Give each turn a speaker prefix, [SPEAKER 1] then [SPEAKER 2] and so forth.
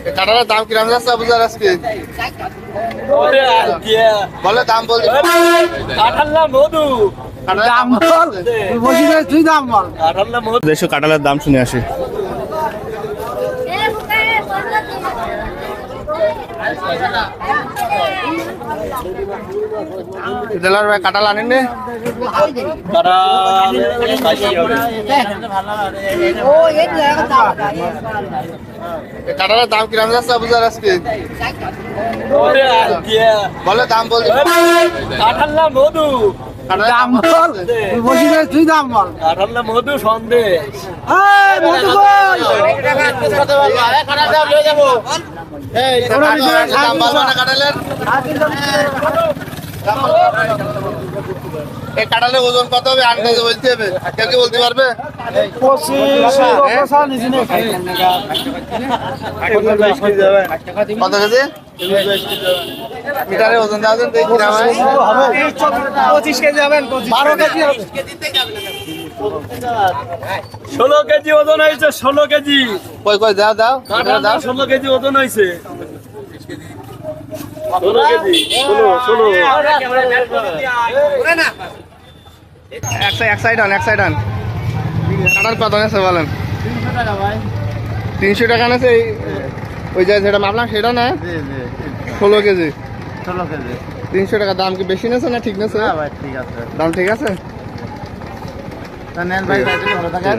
[SPEAKER 1] কাঁঠালের দাম কিরকম যাচ্ছে বুঝার আজকে? বলে দাম বলতে
[SPEAKER 2] কাঁঠাল না মধু?
[SPEAKER 1] দাম বল
[SPEAKER 3] তুই দাম বল।
[SPEAKER 2] কাঁঠাল না মধু?
[SPEAKER 1] দেশে কাঁঠালের দাম শুনে আসি। দিলার ভাই কাঁঠাল আনেন নে? কাঁঠালের দাম কিরকম যাচ্ছে বুঝার আজকে? বলে দাম বলতে
[SPEAKER 2] কাঁঠাল না মধু?
[SPEAKER 3] দাম বল তুই দাম বল।
[SPEAKER 2] কাঁঠাল না মধু? সন্দেশ।
[SPEAKER 1] দাম বলবো না কাঁঠালের? এই কাঁঠালের ওজন কত হবে আন্দাজে বলতে হবে? কেউ কি বলতে পারবে? কত কেজি? মিটারের ওজন দেওয়া দেন দেখি না ভাই।
[SPEAKER 3] 25 কেজি হবেন, 12 কেজি হবে।
[SPEAKER 2] 16 কেজি ওজন হয়েছে। 16 কেজি
[SPEAKER 1] কই কই দাও দাও
[SPEAKER 2] কাঁঠাল না?
[SPEAKER 1] দাও
[SPEAKER 2] 16 কেজি ওজন হয়েছে। 16 কেজি। 16
[SPEAKER 1] এক সাইড আন কাঁঠাল কত আছে বলেন? 300 টাকা আছে। ওই যে যেটা মাপলাম সেটা না? 16 কেজি 300 টাকা। দাম কি বেশি নেছে না ঠিক নেছে?
[SPEAKER 3] ঠিক আছে,
[SPEAKER 1] দাম ঠিক আছে।
[SPEAKER 3] নেন ভাই, ভালো থাকেন।